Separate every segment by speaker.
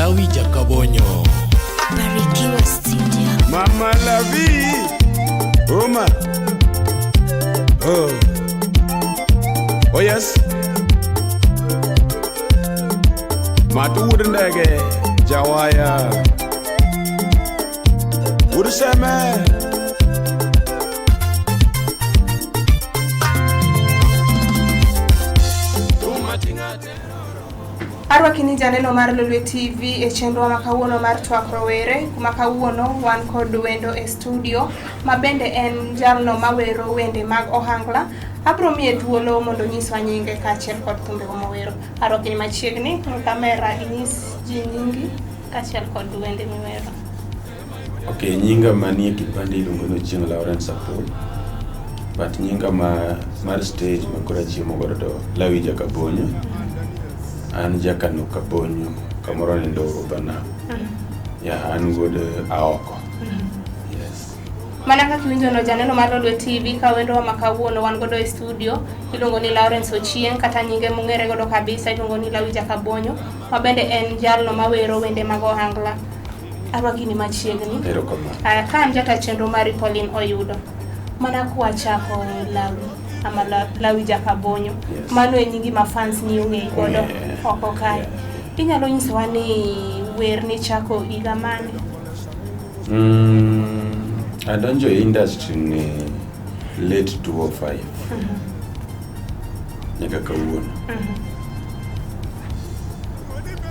Speaker 1: Lawi Jakabonyo.
Speaker 2: Barikiwa Studio.
Speaker 3: Mama Lavi. Oma. Oh. Oh yes. Matu Wudendege. Jawaya. Wuduseme.
Speaker 4: Arwakini janeno mar Lolwe TV e chenro makawuono mar twak rowere kuma kawuono wan kod wendo e studio mabende en jalno mawero wende mag ohangla. Abro miye thuolo mondo nyiswa nyinge kaachiel kod thumbe mowero. Arwakini machiegni kamera inyis ji nyingi kaachiel kod wende miwero.
Speaker 3: Okay, nyinga manie kipande iluongo ni Ochieng Lawrence Apol. But nyinga mar stage makora chiemo godo Lawi Jakabonyo. An Jakano Kabonyo kamoro ni Ndoro bana. Ya an godo aoko. Yes.
Speaker 4: Mana kaka iwinjo no janeno mar Lolwe TV ka wendo makawuono wan godo e studio iluongo ni Lawrence Ochieng kata nyinge mong'ere godo kabisa iluongo ni Lawi Jakabonyo mabende en jalno mawero wende mag ohangla. Arwakini machiegni.
Speaker 3: Erokamano.
Speaker 4: Ka an jata chenro mari Pauline Oyudo. Mana kuachako Lawi ama Lawi Jakabonyo.
Speaker 3: Yes.
Speaker 4: Mano e nyingi ma fans ni ong'e godo oko kae. Inyalo nyisowa ni wer ni chako higa mane?
Speaker 3: Adonjo e industry ni late 2005. Nyaka kawuono.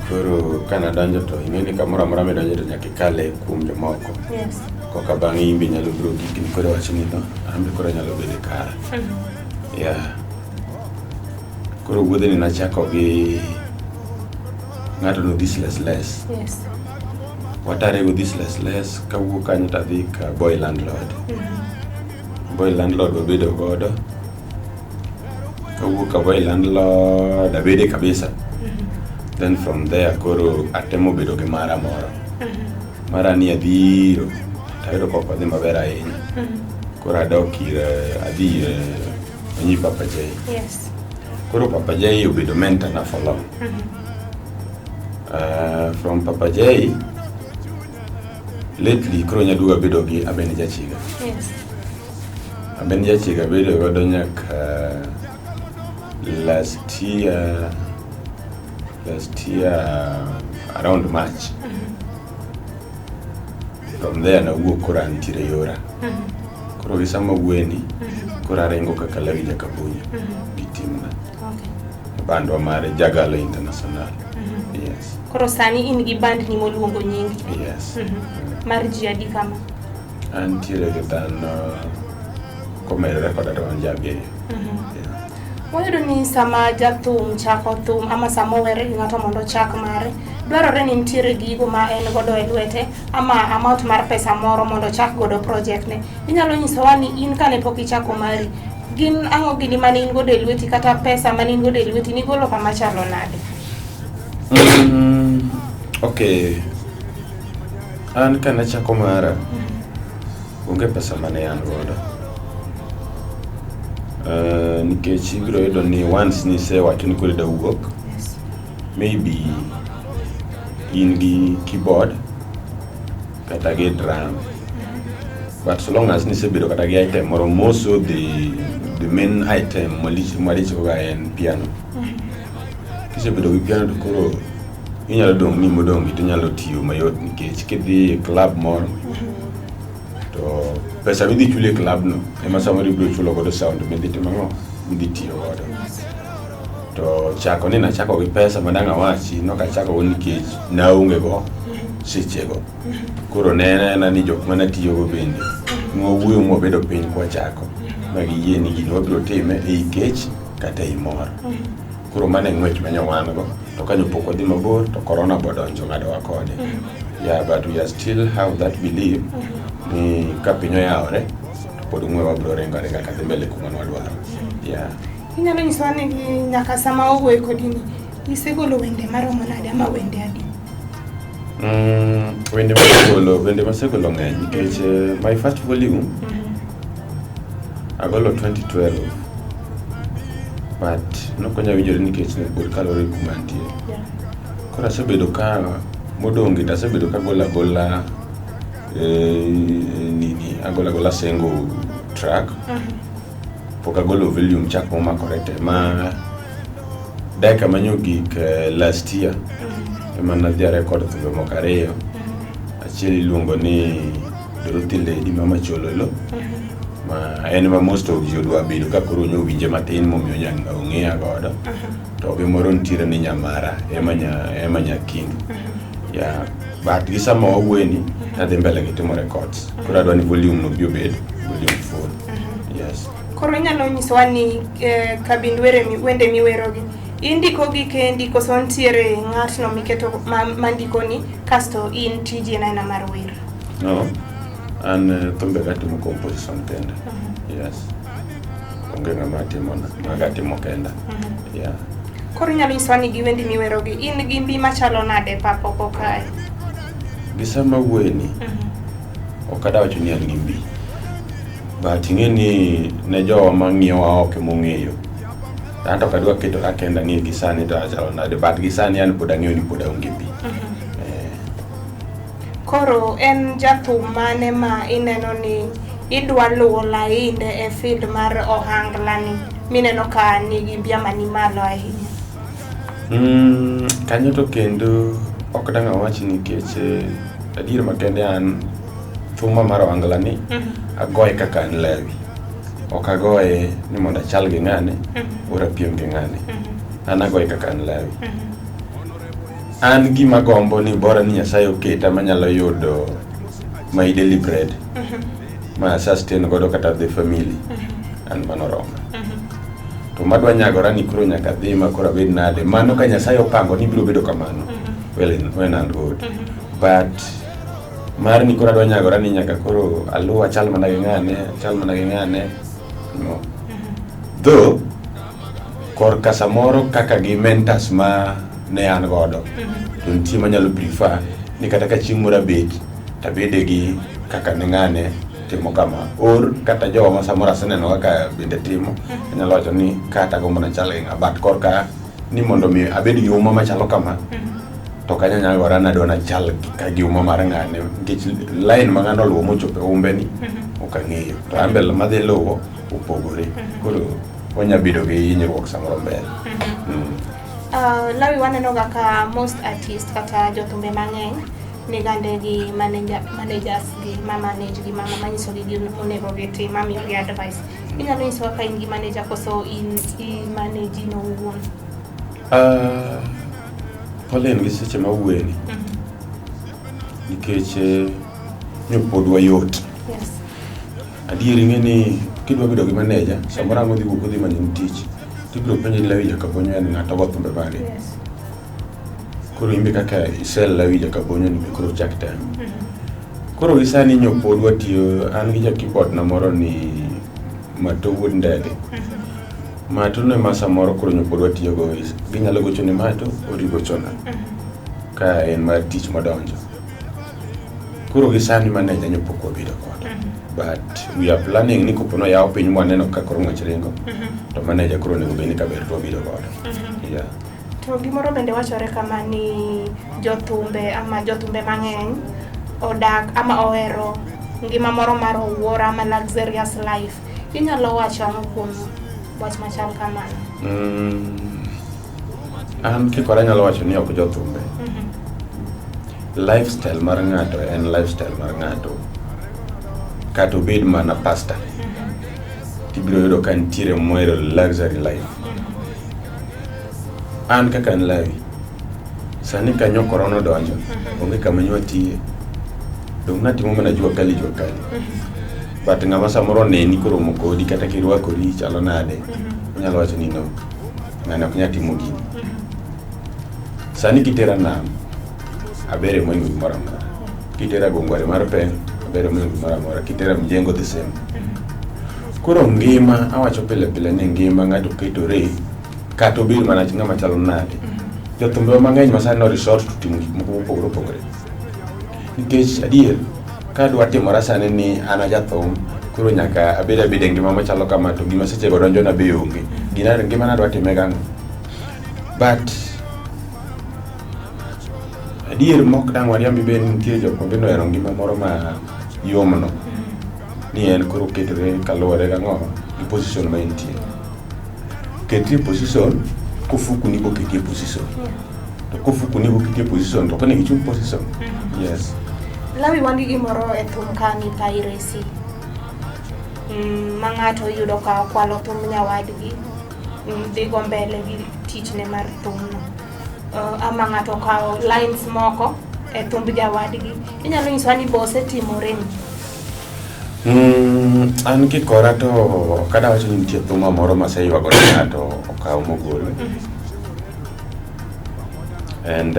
Speaker 3: Koro kana donjo to ing'eni kamoro amora midonjo to nyaka ikale kuom jomoko.
Speaker 4: Yes.
Speaker 3: Koka bang'e imbe nyalo biro gikni koro wacho ni no ambe koro nyalo bedo kara. Yeah. Koro wuodhe ni nachako gi ng'ato no This Less.
Speaker 4: Yes.
Speaker 3: Watare go This Less kawuok kanyo tadhi ka Boy Landlord. Boy Landlord wabedo godo. Kawuok ka Boy Landlord abede kabisa. Then from there koro atemo bedo gi mara moro. Mara ni adhiro tayudo koko dhi maber ahinya. Koro adok ir adhi onyi Papa J.
Speaker 4: Yes.
Speaker 3: Koro Papa J obedo mentor na for long. From Papa J lately koro nyaduga bedo gi Abeni Jachiga.
Speaker 4: Yes.
Speaker 3: Abeni Jachiga bedo godo nyaka last year around March. From there na wuok koro antiere yora. Koro gisama wueni koro arengo kaka Lawi Jakabonyo gi timna.
Speaker 4: Okay.
Speaker 3: Bandwa mare Jagalo International. Yes.
Speaker 4: Koro sani in gi band ni moluongo nyingi.
Speaker 3: Yes.
Speaker 4: Mar ji adi kama?
Speaker 3: Antiere gi dhano komedore koda to an jabeyo.
Speaker 4: Wayudo ni sama jathum chako thum ama sama were gi ng'ato mondo chak mare dwarore ni nitiere gigo ma en godo e lwete ama amount mar pesa moro mondo chak godo project ne. Inyalo nyisowa ni in kane pok ichako mari gin ang'o gini mane in godo e lweti kata pesa mane in godo e lweti ni golo kama chalo nade?
Speaker 3: Okay. An kana chako mara onge pesa mane an godo. Nikech ibiro yudo ni once ni se wacho ni kore da wuok.
Speaker 4: Yes.
Speaker 3: Maybe in gi keyboard kata gi drum. But so long as ni se bedo kata gi item moro most of the main item malich ko en piano. Kise bedo gi piano to koro inyalo dong ni modong to inyalo tiyo mayot nikech kidhi club moro to pesa midhi chule club no ema samoro ibiro chulo godo sound midhi timo midhi tiyo godo. To chako ni nachako gi pesa madanga wachi no ka chako go nikech naonge go sechego. Koro nena ni jok mana tiyo go bende ng'owuoyo mobedo piny kwa chako magi yie ni gino biro time e ikech kata e mor. Kuro mane ng'wech manyawan go to kanyo pok odhi mabor to corona bodonjo ng'adowa kode. Yeah, but we are still have that belief ni ka piny oyawore to pod ng'we wabiro rengo kata mbele kuma nwadwaro. Yeah.
Speaker 4: Inyalo nyisowa ni nyaka sama owuoyo kodini isegolo wende maromo nade ama wende adi?
Speaker 3: Wende masegolo ng'eny nikech my first volume agolo 2012 but nokonya winjore nikech ne pod kalore kuma antie. Koro asebedo ka modongi tasebedo kagola agola single track pok agolo volume chak mo makorete ma daika manyo gik last year emana dia record to mokariyo achiel iluongo ni Dorothy Lady Mama Chololo ma en ma most of you dwa bedo ka koro nyo winje matin momiyo nyanga ong'eya godo to be moro ntiere ni Nyamara emanya Kindu ya but gi sama wawueni adhi mbele gi timo records koro adwa ni volume no biobed volume 4 yes.
Speaker 4: Koro inyalo nyisowa ni kabind wende miwerogi indiko gi kendi koso ntiere ng'atno miketo mandiko ni kasto in tiji en aina mar wer?
Speaker 3: No, an thumbe gatimo composition kenda. Yes. Onge ng'ama timo kenda. Yeah.
Speaker 4: Koro inyalo nyisowa ni gi wendi miwerogi in gi mbi machalo nade papoko kae?
Speaker 3: Gi sama wueni ok ada wacho ni an gi mbi, but ing'e ni ne jowa mang'iyowa ok mong'eyo anto kadwa keto rakenda ni gi sani to achalo nade, but gi sani an pod ang'eyo ni pod aonge mbi.
Speaker 4: Koro en jathum mane ma ineno ni idwa luwo lainde e field mar ohangla ni mineno ka nigi mbiama ni malo ahinya?
Speaker 3: Kanyo to kendo ok dang' awach nikech adier makende an thuma mar ohangla ni agoye kaka an Lawi, ok agoye ni mondo achal gi ng'ane ora piem gi ng'ane, an agoye kaka an Lawi. An gima gombo ni bora ni Nyasaye oketa manyalo yudo my daily bread ma sustain godo kata the family an manoromo to madwa nyagora ni koro nyaka dhi ma koro abed nade, mano ka Nyasaye opango ni biro bedo kamano when and good, but mar ni koro adwa nyagora ni nyaka koro aluwa chal mana gi ng'ane no. Though kor kasamoro kaka gi mentors ma ne an godo to nitie manyalo prefer ni kata ka chieng' moro abet tabede gi kaka ne ng'ane timo kama, or kata jowa ma samoro aseneno kaka bende timo anyalo wacho ni kata gombo na chal gi ng'a, but korka ni mondo mi abed gi uma machalo kama to kanya nyagora nadwa na chal ka gi uma mar ng'ane nikech line ma ng'ano luwo mochope umbe ni ok ang'eyo to ambele madhi luwo opogore, koro wanya bedo gi hinyruok samoro mbele.
Speaker 4: Lawi waneno kaka most artist kata jothumbe mang'eny ni gande gi managers gi manage gi manyiso gi onego gitim mamiyo gi advice. Inyalo nyisowa ka in gi manager koso in manage no owuon?
Speaker 3: Olen gi seche ma wueni nikech nyopod wayot.
Speaker 4: Yes.
Speaker 3: Adier ing'e ni kidwa bedo gi manager samoro ang'o dhi wuok odhi manyo tich tibiro penjo ni Lawi Jakabonyo en ng'ato go thumbe mage.
Speaker 4: Yes.
Speaker 3: Koro imbe kaka isel Lawi Jakabonyo ni koro chak time. Koro gisani nyopod watiyo an gi ja keyboard na moro ni Mato wuod Ndege. Mato ne masa moro koro nyopod watiyo go ginyalo gocho ni Mato origo chona ka en mar tich madonjo. Koro gisani manager nyopok wabedo kodo, but we are planning ni kopono yawo piny mwaneno ka koro ng'wech ringo to manager koro nego beni kaber to wabedo kodo. Yeah.
Speaker 4: To gimoro bende wachore kama ni jothumbe mang'eny odak ama ohero ngima moro mar owuoro ama luxurious life. Inyalo wacho ang'o kuom wach machal kamano?
Speaker 3: An kikora nyalo wacho ni ok jothumbe. Lifestyle mar ng'ato en lifestyle mar ng'ato. Kata obed mana pasta tibiro yudo ka ntiere mohero luxury life. An kaka an Lawi sani kanyo korona donjo onge kama nywa tiye dong natimo mana jua kali but ng'ama samoro neni koromo kodi kata kirwakori chalo nade unyalo wacho ni no ng'ane ok nyal timo gini. Sani kitera nam abere moingo gimoro amora, kitera gongware mar peng abere moingo gimoro amora, kitera mjengo the same. Koro ngima awacho pile ni ngima ng'ato ketore kata obed mana ng'ama chalo nade. Jothumbe mang'eny masani no resort to timo gik moko opogore nikech adier ka dwa timora sani ni an ajathum koro nyaka abed ngima machalo kama to gima seche go donjo na be onge ngima na dwa time gang'o. But adier mok dang wariambi ben nitie jok mabende ohero ngima moro ma yomno ni en koro ketre kaluwore gang'o gi position ma entie. Ketie position kofuku ni boketie position to kofuku ni boketie position to kone gichung position. Yes.
Speaker 4: Lawi wandi gimoro e thum ka ni piracy. Ma ng'ato yudo ka okwalo thum nyawadgi dhi go mbele gi tichne mar thumno. Ama ng'ato okawo lines moko e thumb jawadgi. Inyalo nyiso ni be osetimore ni?
Speaker 3: An kikora to kada wacho ni nitie thuma moro maseywago ng'ato okawo mogol. And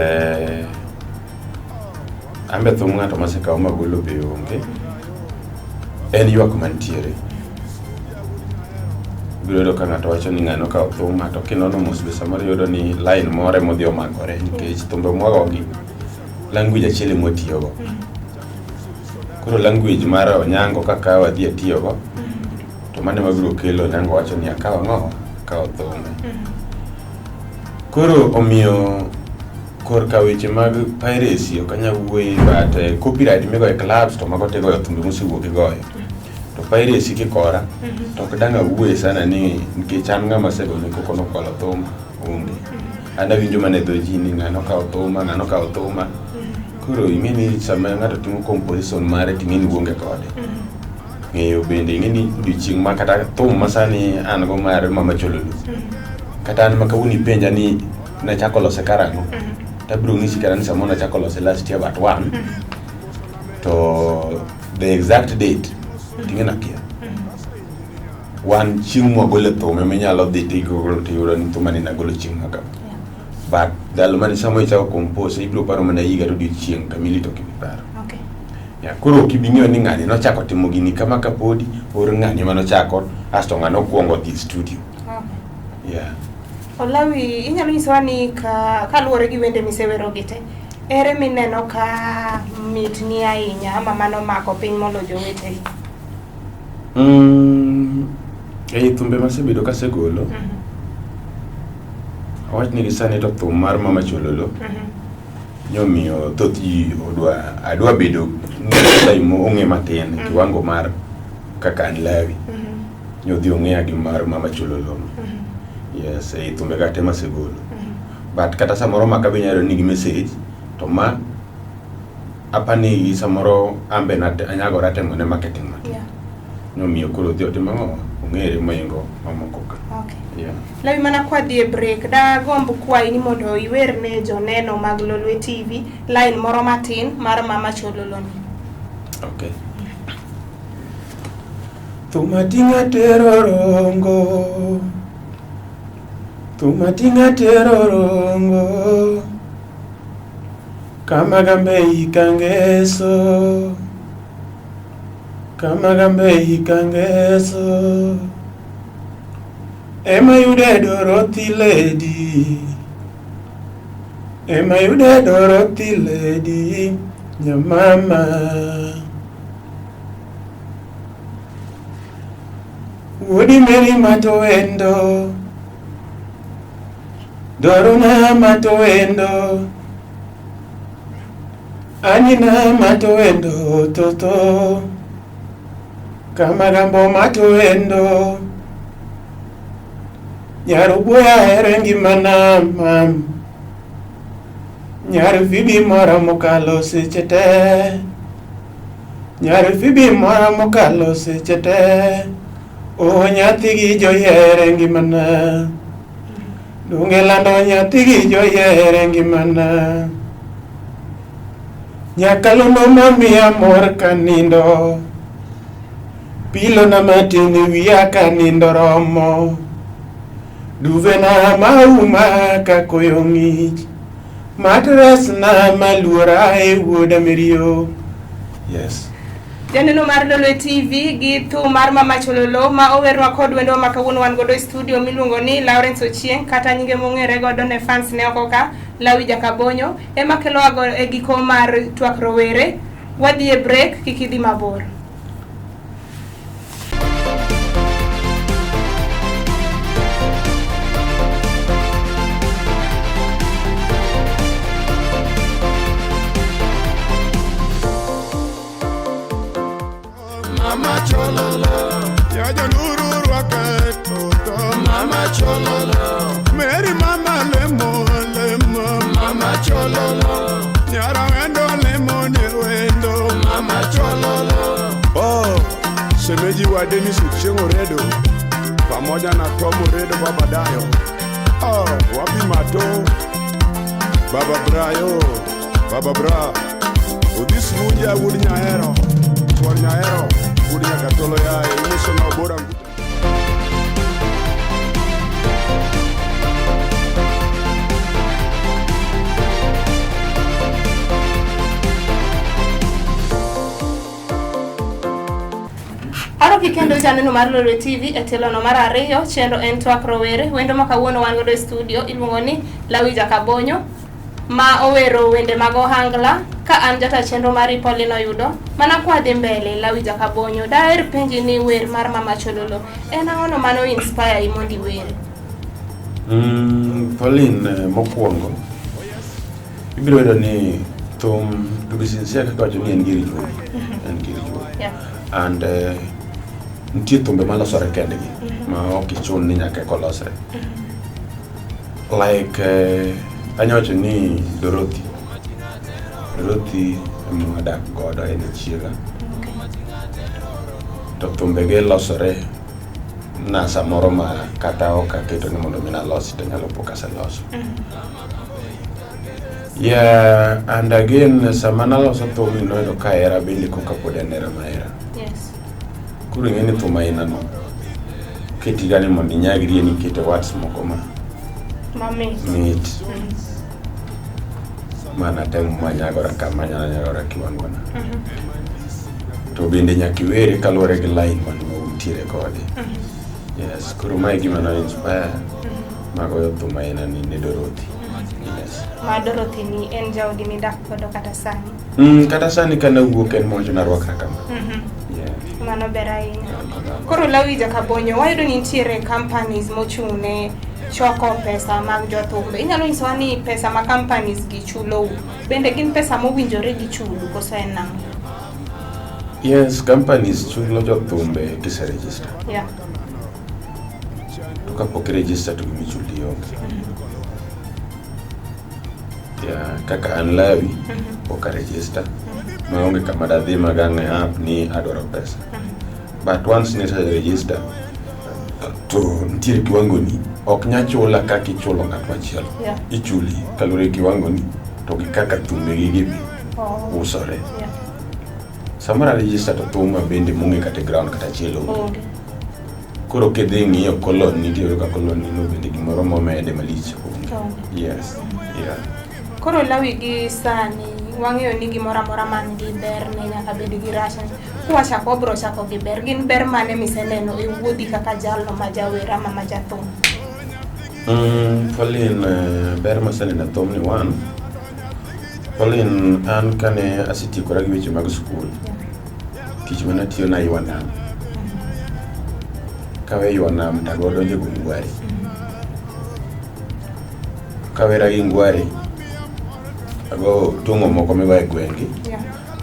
Speaker 3: ambe thum ng'ato masekawo magolo be onge. En ywak mantiere. Biro yudo ka ng'ato wacho ni ng'ano okawo thum to kinono mos be samoro yudo ni line moro modhi omakore nikech thumbe mwagogi language achiel motiyogo. Koro language mar Onyango kaka wadhi atiyogo to mane mabiro kelo Onyango wacho ni akawo ng'o akawo thume. Koro omiyo korka weche mag piracy ok anyal wuoyi but copyright migoyo e clubs to mago tigoyo thumbe mosewuok igoyo. To piracy kikora to ok dang' awuoye sana ni nikech an ng'ama segone koko nokwalo thuma onge. An awinjo mana dho ji ni ng'ano okawo thuma ng'ano okawo thuma. Koro ing'e ni sama ng'ato timo composition mare ting'e ni wuonge kode. Ng'eyo bende ing'e ni odiochieng' ma kata thum masani an go mar Mama Chololo. Kata an makawuono ipenja ni nachako lose karang'o. Tabiro ng'isi kata ni samoro nachako lose last year but one. To the exact date ting'e nakia. Wan chieng' mwagolo thume minyalo dhi tigolo tiyudo ni thuma ni nagolo chieng' maka. But dalo mani samo ichako compose ibiro paro mana higa to odiochieng' kamili to kibiparo.
Speaker 4: Okay.
Speaker 3: Ya koro kibing'eyo ni ng'ani nochako timo gini kama kapodi or ng'ani manochako asto ng'ano kuongo dhi studio.
Speaker 4: Okay.
Speaker 3: Yeah.
Speaker 4: Olawi inyalo nyisowa ni kaluwore gi wende misewero gite ere mineno ka mitni ahinya ama mano mako piny molo jowetegi?
Speaker 3: Ei thumbe masebedo kasegolo awach ni gisani to thum mar Mama Chololo nyomiyo thoth ji adwa bedo mo ong'e matin kiwango mar kaka an Lawi nyodhi ong'eya gi mar Mama Chololo. Yes, ei thumbe gate masegolo. But kata samoro makabe nyalo nigi message to ma apani samoro ambe anyagora temo ne marketing matin.
Speaker 4: Yeah.
Speaker 3: Nomiyo koro dhi otimo ong'ere moingo mamoko ka.
Speaker 4: Okay.
Speaker 3: Yeah.
Speaker 4: Lawi mana kwa dhie break da gombo kwayi ni mondo iwerne joneno mag Lolwe TV line moro matin mar Mama Chololo ni.
Speaker 3: Okay. Tumatinga terorongo Tumatinga terorongo Kama gambe ikangeso Kama gambe ikangeso Ema yude Dorothy lady Ema yude Dorothy lady Nyamama Woody Mary matowendo Dorona matowendo Anina matowendo toto Kamagambo matowendo Nyarubuya erengi mana mam Nyaru fibi mora mokalo sechete Nyaru fibi mora mokalo sechete O nyathigi joyere ngimana Dungelando nyathigi joyere ngimana Nyakalondo mamiya mor kanindo Pilo na matini wiya kanindo romo Duvena mauma kakoyo ng'ich Matras na maluora wuoda miriyo. Yes.
Speaker 4: Janeno mar Lolwe TV gi thum mar Mama Chololo ma owerwa kod wendo ma kawuono wan godo e studio miluongo ni Lawrence Ochieng kata nyinge mong'ere godo ne fans ne oko ka Lawi Jakabonyo ema kelo wago e giko mar twak rowere. Wadhi e break kikidhi mabor.
Speaker 1: Kajonuru rwakato Mama Chololo Mary Mama Lemo Mama Chololo Nyara wendo Lemo ne wendo Mama Chololo Oh Shemeji wa Dennis Uchengo Redo pamoja na Tomo Redo Baba Dayo Oh wapi Mato Baba Brayo Baba Bra Udis Munja Wudinya Hero Tuanya Hero Wudinya Katolo ya Imuso na Obora
Speaker 4: Aro kikendo chaneno mar Lolwe TV e telono mar ariyo chendo en twak rowere wendo ma kawuono wan godo e studio iluongo ni Lawija Kabonyo ma owero wende mag ohangla ka an jata chenro mar Pauline Oyudo mana kwa dhi mbele Lawija Kabonyo daher penji ni wer mar Mama Chololo en ang'ono mano inspire imondi wer.
Speaker 3: Pauline mokwongo ibiro wedo ni thum to be sincere kaka wacho ni en giri chuo
Speaker 4: Yeah.
Speaker 3: and nitie thumbe malosore kendgi ma ok ichun ni nyaka kolosre like anyawacho ni Dorothy mwadak godo en chiega to thumbege losore na samoro ma kata ok aketo ni mondo mina losi to nyalo pok aseloso yeah, and again sama naloso thum inoyudo ka era bende koka pod en era maera
Speaker 4: Yes.
Speaker 3: kuro ing'eni thum aina no ketigani mondo inyagri ni kete words moko ma
Speaker 4: Mami.
Speaker 3: mit mana temo manyagora kama nyagora kiwangona to bende nyaki were kaluwore gi line man mauntiere kode yes kuro mae gima no inspire magoyo thum aina ni ne Dorothy yes
Speaker 4: Ma Dorothy ni en jaodi midak godo kata sani.
Speaker 3: Kata sani kana wuok en monjo na rwakra kama yeah
Speaker 4: Mano ber ahinya. Koro Lawija Kabonyo wayudo ni nitiere companies mochung'ne choko pesa mag jothumbe. Inyalo nyisowa ni pesa ma companies gi chulo bende gin pesa mowinjore gi chulu koso en nang'o?
Speaker 3: yes companies chulo jothumbe kise register
Speaker 4: Yeah.
Speaker 3: to kapok register to gimichuli onge yeah kaka an Lawi ok register maonge kama dadhi magang'e app ni adwaro pesa but once nita register to nitiere kiwango ni ok nyachula kaka ichulo ng'at machielo
Speaker 4: Yeah.
Speaker 3: ichuli kalure kiwango ni to gi kaka thumbe gi gibi
Speaker 4: Oh.
Speaker 3: usore
Speaker 4: Yeah.
Speaker 3: samara register to thuma bende munge kata ground kata chielo
Speaker 4: Onge.
Speaker 3: koro kedhi ng'iyo kolon nitiere ka kolon ni no bende gimoro momede malich onge
Speaker 4: Onge.
Speaker 3: yes yeah
Speaker 4: Koro Lawi gi sani wang'eyo ni gimoro amora man gi ber ne nyaka bed gi rachne. Kwachako bro chako gi ber gin ber mane miseneno e wuodhi kaka jalno ma jawer ama ma jathum?
Speaker 3: Pauline ber maseneno thum ni one Pauline an kane asetiekora gi weche mag skul tich mana tiyo na ywa nam kawe ywa nam tago donjo go ngwari kawera gi ngwari ago tungo moko miwa e gwengi
Speaker 4: Yeah.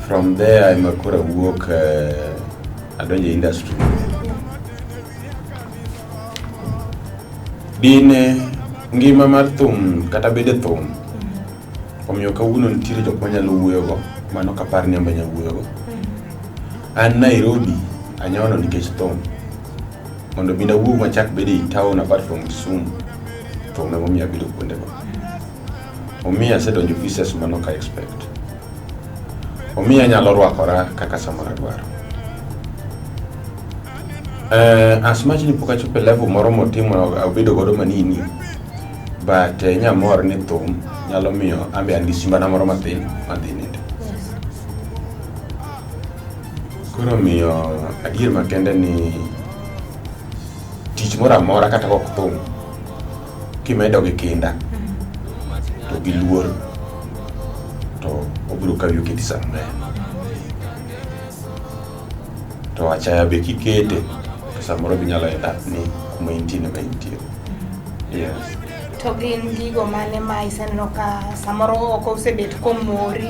Speaker 3: from there I'm akura wuok adonjo industry dine ngima mar thum kata bede thum omiyo kawuono nitiere jok manyalo wuoyogo mano kapar ni ambanya wuoyogo an Nairobi anyono nikech thum mondo binda wuog machak bede i town apart from Kisumu thum emomiyo abedo kuondego omiya asedonjo pieces mano ka expect omiya nyalo rwakora kaka samora dwaro as much ni pok achopo level moro motimo abedo godo manini but nyamor ni thum nyalo miyo ambe an gi simbana moro mathin madhi ninde koro miyo adier makende ni tich moro amora kata kok thum kimedo gi kinda to gi luor to obiro kawi oketi sambe to achaya be kikete to samoro binyalo enda ni kuma intie ne maintie yes
Speaker 4: To gin gigo mane ma iseneno ka samoro ok osebet komori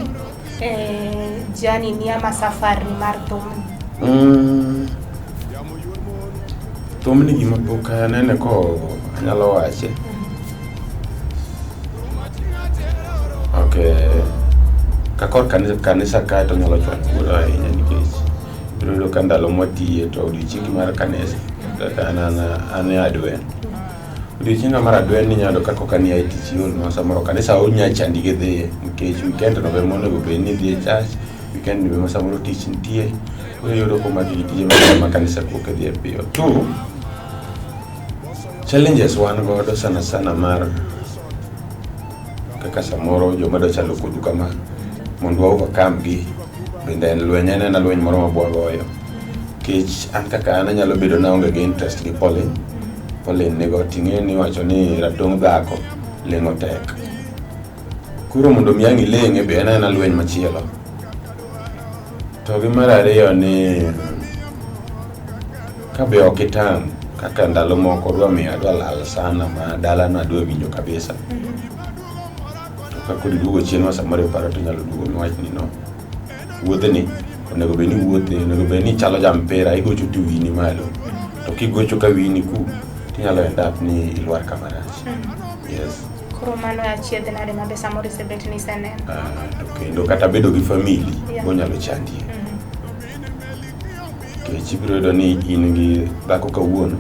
Speaker 4: jani ni ama safari mar thum?
Speaker 3: thum ni gima pok anene ko anyalo wache. Okay. Kakor kanisa ka to nyalo chwal kura ahinya nikech biro ka ndalo motiye to odiochieng' mar kanisa an e adwen. Odiochieng' mar adwen ni nyalo kako kani ai tich yol ma samoro kanisa onya chandi ge dhi nikech weekend no be monego be ni dhi e church, weekend ni be ma samoro tich nitie. Koro yudo ko magi tije ma kanisa ko dhi e piyo. Two challenges wan godo sana mar kaka samoro joma do chalo kudu kama mondo overcome gi bende lweny en lweny moro mabwagoyo kech an kaka an nyalo bedo na onge gi interest gi Pauline nego ting'e ni wacho ni ratong' dhako leng'o tek. Koro mondo mi ang' ileng'e be en lweny machielo. To gi mar ariyo ni kabe ok itang' kaka ndalo moko adwa lal sana ma dala na adwa winjo kabisa. Kako dugo chien ma samoro paro to nyalo dugo mi wach ni no. Wuodhe ni onego be ni wuothe, onego be ni chalo jampera igocho tu wini malo. To kigocho ka wini ku tinyalo end up ni ilwar kamarach. Yes.
Speaker 4: Koro mano achiedh nade ma be samoro isebet ni senen.
Speaker 3: Kendo kata bedo gi family onyalo chandie. Kech ibiro yudo ni in gi dhako kawuono.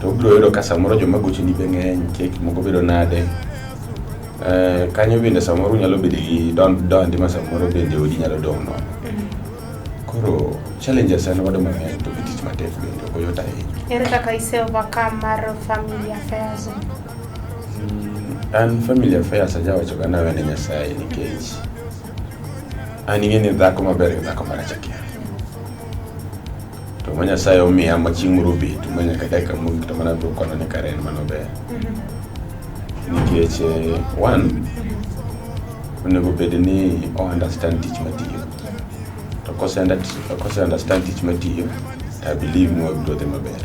Speaker 3: To biro yudo ka samoro joma gocho ni be ng'eny kech moko bedo nade. Kanyo bende samoro nyalo bedo gi dondi ma samoro bende odi nyalo dong' nono. Koro challenges en wado mang'eny to gi tich matek bende ok yot ahinya.
Speaker 4: Ere kaka ise overcome mar family affairs?
Speaker 3: An family affairs ajawacho ga nawe ne Nyasaye nikech an ing'e ni dhako maber gi dhako marach akia. To ma Nyasaye omiya ma chieng' moro bet ma nyaka dakika mogik to mana biro kono ni kare en mano ber. Nikech one onego bed ni understand tich matiyo. To kose understand tich matiyo, I believe ni wabiro dhi maber.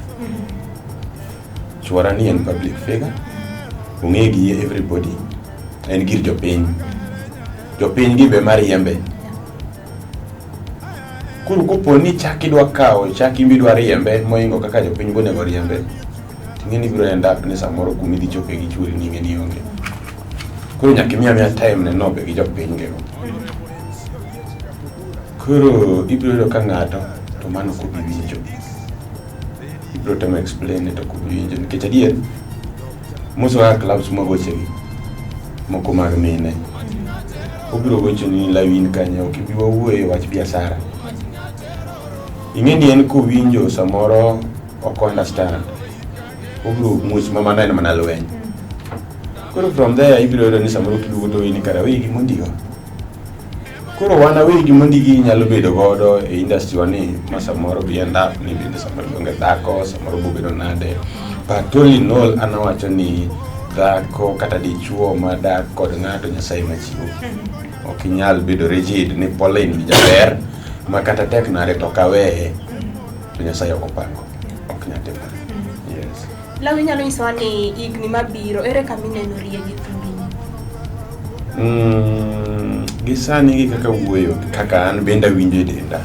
Speaker 3: Chuora ni en public figure, ong'e gi everybody, en gir jopiny. Jopiny gi be mariembe. Koro kopo ni chaki idwa kawo, chaki idwa riembe moingo kaka jopiny bonego riembe. Ting'e ni biro end up ni samoro kumi dhi chope gi chuori ni ng'eni onge. Koro nyaka imiya time ne nobe gi jopiny gego. Koro ibiro yudo ka ng'ato to mano kobi winjo. Ibiro temo explain to kobi winjo nikech adier moso ga clubs magochegi moko mag mine. Obiro gocho ni lawin kanyo ok ibi wawuoye wach biashara. Ing'eni en kowinjo samoro ok understand. Obiro much mama nene mana lweny. Koro from there ibiro yudo ni samoro kidugo to ini kara wegi mondigo. Koro wana wegi mondigi nyalo bedo godo e industry wani ma samoro bi end up ni bende samoro onge dhako, samoro bobedo nade. But only know anawacho ni dhako kata dichuo ma dak kod ng'ato Nyasaye machiwo. Ok inyal bedo rigid ni Pauline ni jaber ma kata tek nare to kawe to Nyasaye ok opango. Ok nyate mar. Yes.
Speaker 4: Lawi nyalo nyisowa ni igni mabiro ere kama inenorie gi thundi?
Speaker 3: Gisani gi kaka wuoyo kaka an benda winjo denda.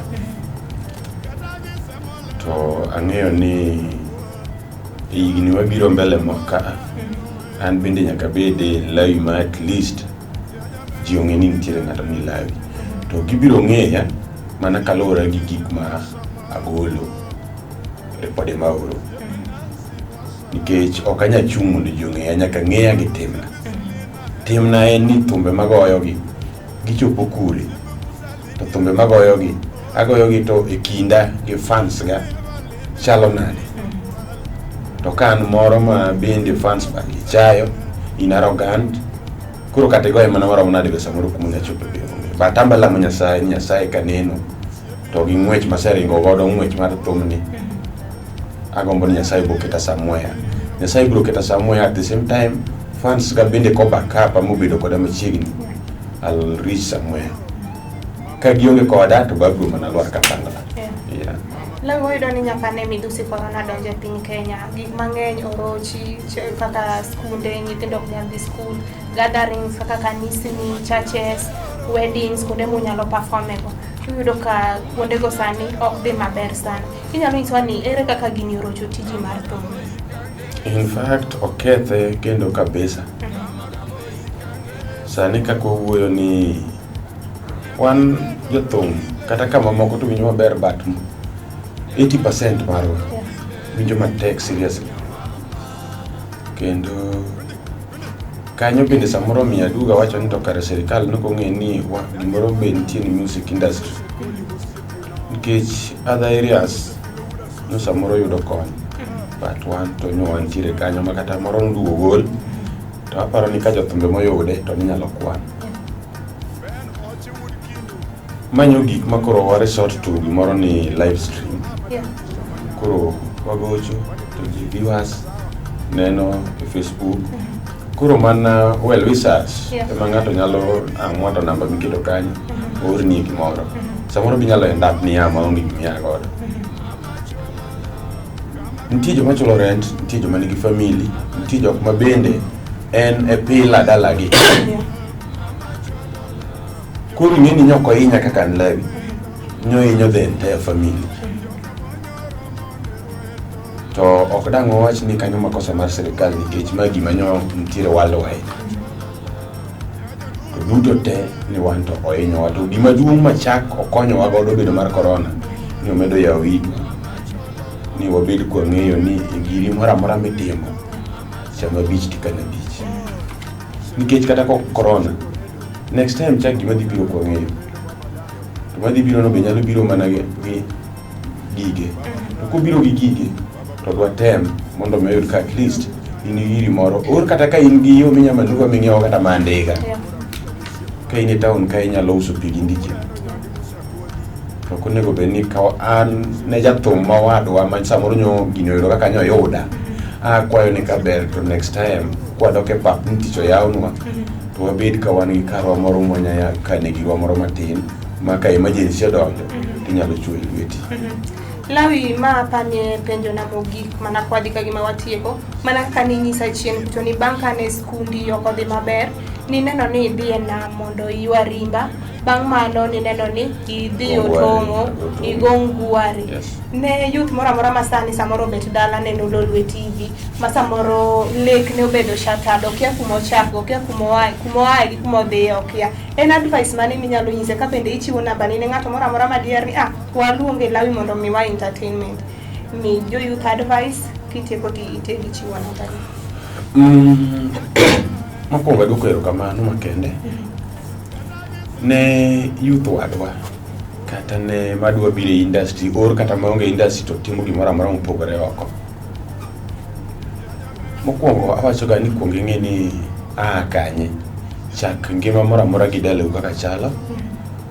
Speaker 3: To ang'eyo ni igni mabiro mbele moka an bende nyaka bede lawi ma at least ji ong'e ni nitiere ng'ato ni lawi. To gibiro ng'eya mana kaluwore gi gik ma agolo ripode ma oro. Nikech ok anya chung' mondo ji ong'eya, nyaka ng'eya gi timna. Timna en ni thumbe magoyogi gichopo kure. To thumbe magoyogi agoyogi to e kinda gi fans ga chalo nade. To kan moro ma bende fans ba chayo in arrogant. Kuro kata goye mana moro nade be samoro kuma chopo be. Batamba la Nyasaye kaneno to gi ng'wech maseringo godo ng'wech mar thumni. Agombo ni Nyasaye boketa somewhere. Nyasaye biro keta somewhere at the same time fans ga bende ko backup amobedo koda machiegni. I'll reach somewhere. Ka gionge koda to babro mana lwar katangala. Yeah.
Speaker 4: Lawi wayudo ni nyaka ne midhusi corona donjo e piny Kenya. Gik mang'eny orochi kaka skunde, nyithindo ok nyal dhi skul, gatherings kaka kanisni, churches, weddings, kuonde munyalo perform ego. Iyudo ka kuondego sani ok dhi maber sana. inyalo nyiswa ni ere kaka gini orocho tiji mar thum?
Speaker 3: In fact, okethe kendo kabisa. Sani kaka wuoyo ni wan jothum kata kama moko to winjo maber but 80% marwa winjo matek seriously. Kendo kanyo bende samoro miya duga wacho ni to kare sirikal nokong'e ni gimoro be nitie ni music industry. Nikech other areas no samoro yudo kony. But wan to nyo wantiere kanyo makata moro nduo gol to aparo ni ka jothumbe moyude to ninyalo kwan. Manyo gik makoro wa resort to gimoro ni live stream. Koro wagocho to ji viewers neno e Facebook. Koro mana well wishers ema ng'ato nyalo ang'wato namba miketo kanyo orni gimoro. Samoro binyalo end up ni ama onge gimiya godo. Nitie joma chulo rent, nitie joma nigi family, nitie jok ma bende en e pila dalagi. Koro ng'eni nyoko inya kaka nlewi, nyo inyo the entire family. To ok dang' wawach ni kanyo makosa mar sirikal nikech magi manyo nitiere worldwide. To duto te ni wan to oinyo wato gima duong' machak okonyo wa godo bedo mar corona ni omedo yawo wigwa. Ni wabed kwa ng'eyo ni giri mora mora mitimo chama bich tikana bich. Nikech kata ko corona next time chak gima dhi biro kwa ng'eyo. To madhi biro no be nyalo biro mana gi gige. To ko biro gi gige to dwa tem mondo mayud ka at least in giri moro or kata ka in gi yo minyama nuga ming'iewo kata mandega. Ka in e town ka inyalo uso pigi ndike. To konego be ni ka an ne jathum mawadwa ma samoro nyo gino yoro kaka nyo yuda. Kwayo ni ka ber to next time kwadok e pap nticho yawnwa. To wabed ka wan gi karwa moro mwanya ka ne girwa moro matin ma ka emergency odonjo tinyalo chuo lweti.
Speaker 4: Lawi ma panie penjo na mogik mana kwadi ka gima watieko mana ka ni nyisa chien to ni banka ne skundi yoko dhi maber ni neno ni idhi na mondo iwa rimba bang' mano ni neno ni idhi otongo igonguari. Ne youth mora mora masani samoro bet dala ne no lolwe TV masamoro lek ne obedo shatado kia kumo chako kia kumo ai kumo dhe okia. En advice mani minyalo nyise ka bende ichiwo namba ni ne ng'ato mora mora madier ni waluonge Lawi mondo miwa entertainment. Mi jo youth advice kitieko ti itegi chiwo namba ni.
Speaker 3: Mokwongo duko erokamano makende ne youth wadwa kata ne madwa bire industry or kata maonge industry to timo gimoro amora mopogore oko. Mokwongo awacho ga ni kuongo ing'e ni kanye chak ngima moro amora gi dalau kaka chalo.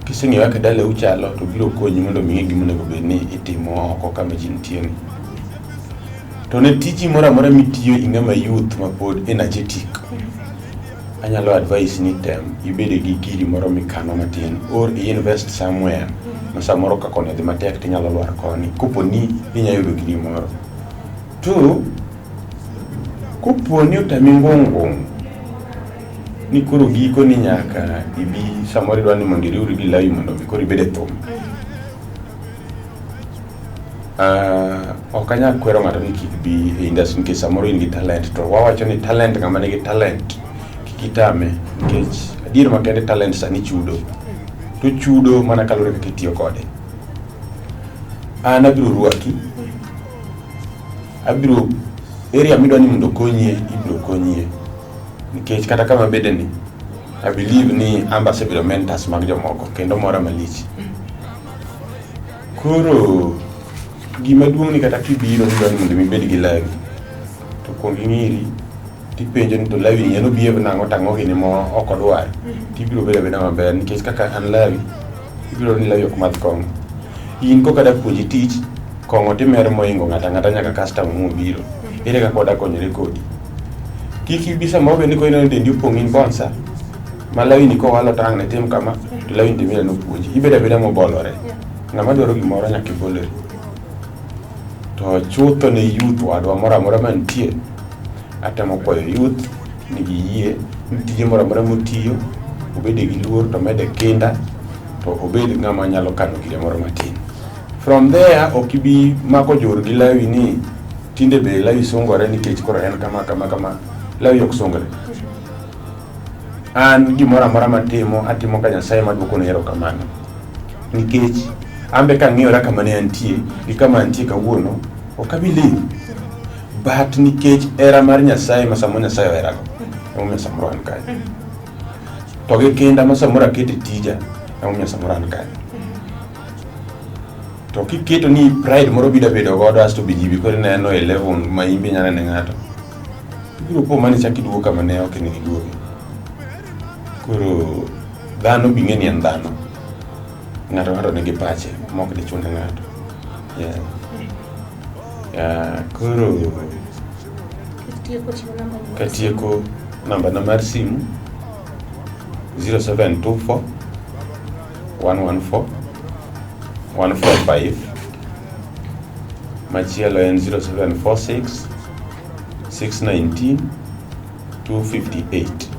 Speaker 3: Kiseng'eyo kaka dalau chalo to biro konyi mondo ming'e gima onego bed ni itimo oko kama ji nitie. To ne tiji moro amora mitiyo ing'ama youth mapod energetic. Anyalo advice ni tem ibede gi giri moro mikano matin or invest somewhere ma samoro ka kone dhi matek tinyalo lwar koni kopo ni inya yudo giri moro. To kopo ni otami ng'ong ni koro giko ni nyaka ibi samoro idwa ni mondo iriwri gi Lawi mondo koro ibede thum. Ok anyal kwero ng'ato ni kik bi e industry nikech samoro in gi talent to wawacho ni talent ng'ama nigi talent kitame nikech adier makende talent sani chudo. To chudo mana kalore kaka itiyo kode. An abiro ruaki. Abiro area midwa ni mondo konyie ibiro konyie. Nikech kata kama bede ni I believe ni ambassador mentors mag jomoko kendo mora malich. Koro gima duong' ni kata kibiro ni dwani mondo mibed gi Lawi to kuong ing'iri tipenjo ni to Lawi ni eno behave nang'o tang'o gini mo ok odwar tibiro bedo beda maber nikech kaka an Lawi ibiro ni Lawi ok madh kong'o. In ko kada puonji tich kong'o timer moingo ng'ata nyaka customer mobiro ere kaka wada konyore kodi. Kik ibi samoro be ni ko ineno dendi opong' in bonsa ma Lawi ni ko walo tang' ne tim kama to Lawi ni timile no puonji ibeda beda mobolore. Ng'ama dwaro gimoro nyaka ibolore. To chutho ne youth wadwa mora mora mantie atemo kwayo youth nigi yie tije mora mora motiyo obede gi luor to mede kinda to obed ng'ama nyalo kano gire moro matin. From there okibi mako jor gi lawi ni tinde be lawi songore nikech koro en kama lawi ok songore. An gimoro amora matimo atimo ka Nyasaye maduoko ne erokamano, nikech ambe ka ng'iyora kama ne antie gi kama antie kawuono ok abi ling, but nikech era mar Nyasaye ma samo Nyasaye oherago emomiyo samoro an kanyo, to gi kinda ma samoro akete tija emomiyo samoro an kanyo. To kiketo ni pride moro bida bedo godo asto bijibi kore neno e level ma imbe nyana ne ng'ato, biro po mani chaki duogo kama ne ok ni giduogi. Koro dhano bing'e ni en dhano, ng'ato nigi pache mok di chune ng'ato. Koro katieko namba na mar simu 0724 114 145, machielo en 0746 619 258.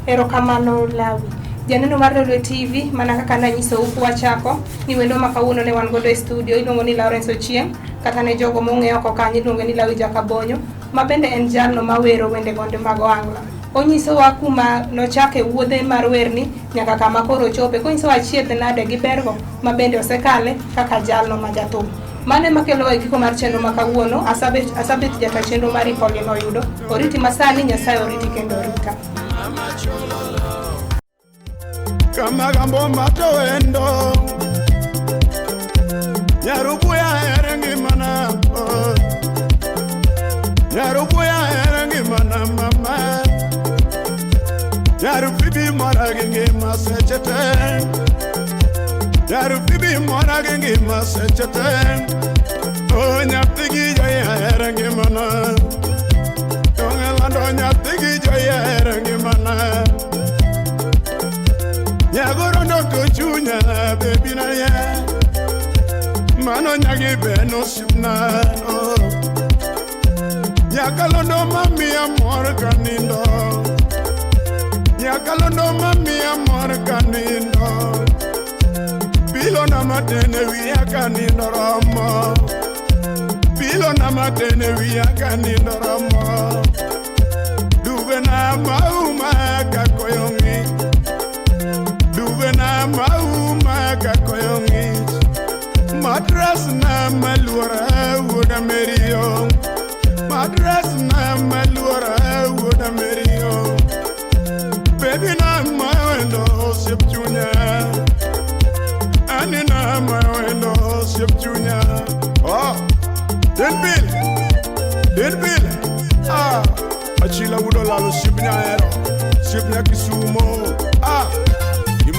Speaker 4: Erokamano Lawi. Janeno mar Lolwe TV, mana kaka nanyiso wachako ni wendo ma kawuono ne wan godo e studio iluongo ni Lawrence Ochieng, kata ne jogo mong'eyo oko kanyo iluongo ni Lawi Jakabonyo, ma bende en jalno mawero wende gonde mag ohangla. Onyisowa kuma nochake wuodhe mar werni nyaka kama koro chope, konyisowa achiedh nade gi bergo ma bende osekale kaka jalno ma jathum. Mane makelo e giko mar chenro ma kawuono, asabet jata chenro mar Pauline Oyudo, oriti masani Nyasaye oriti kendo orita.
Speaker 1: Kama gambo mato wendo Nyarubuya erengi mana Nyarubuya erengi mana mama Nyarubibi mora gengi masechete Nyarubibi mora gengi masechete O nyaptigi joya erengi mana Tongelando nyaptigi joya erengi mana Nyagoro no kuchunya baby na ya Mano nyagi beno sipna Nyakalondo mami amor kanindo Nyakalondo mami amor kanindo Bilo na matene wiya kanindo ramo Bilo na matene wiya kanindo ramo Dube na mauma kakoyongi na mauma kakoyongi Madras na maluara woda merio Madras na maluara woda merio Baby na mawendo sip junya Ani na mawendo sip junya Oh, Den Bill Ah, achila wudo lalo sip nyaero Sip nyakisumo Ah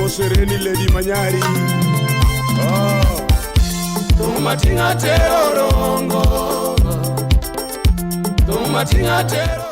Speaker 1: Sereni Lady Manyari Oh Tumatinga tero rongo Tumatinga tero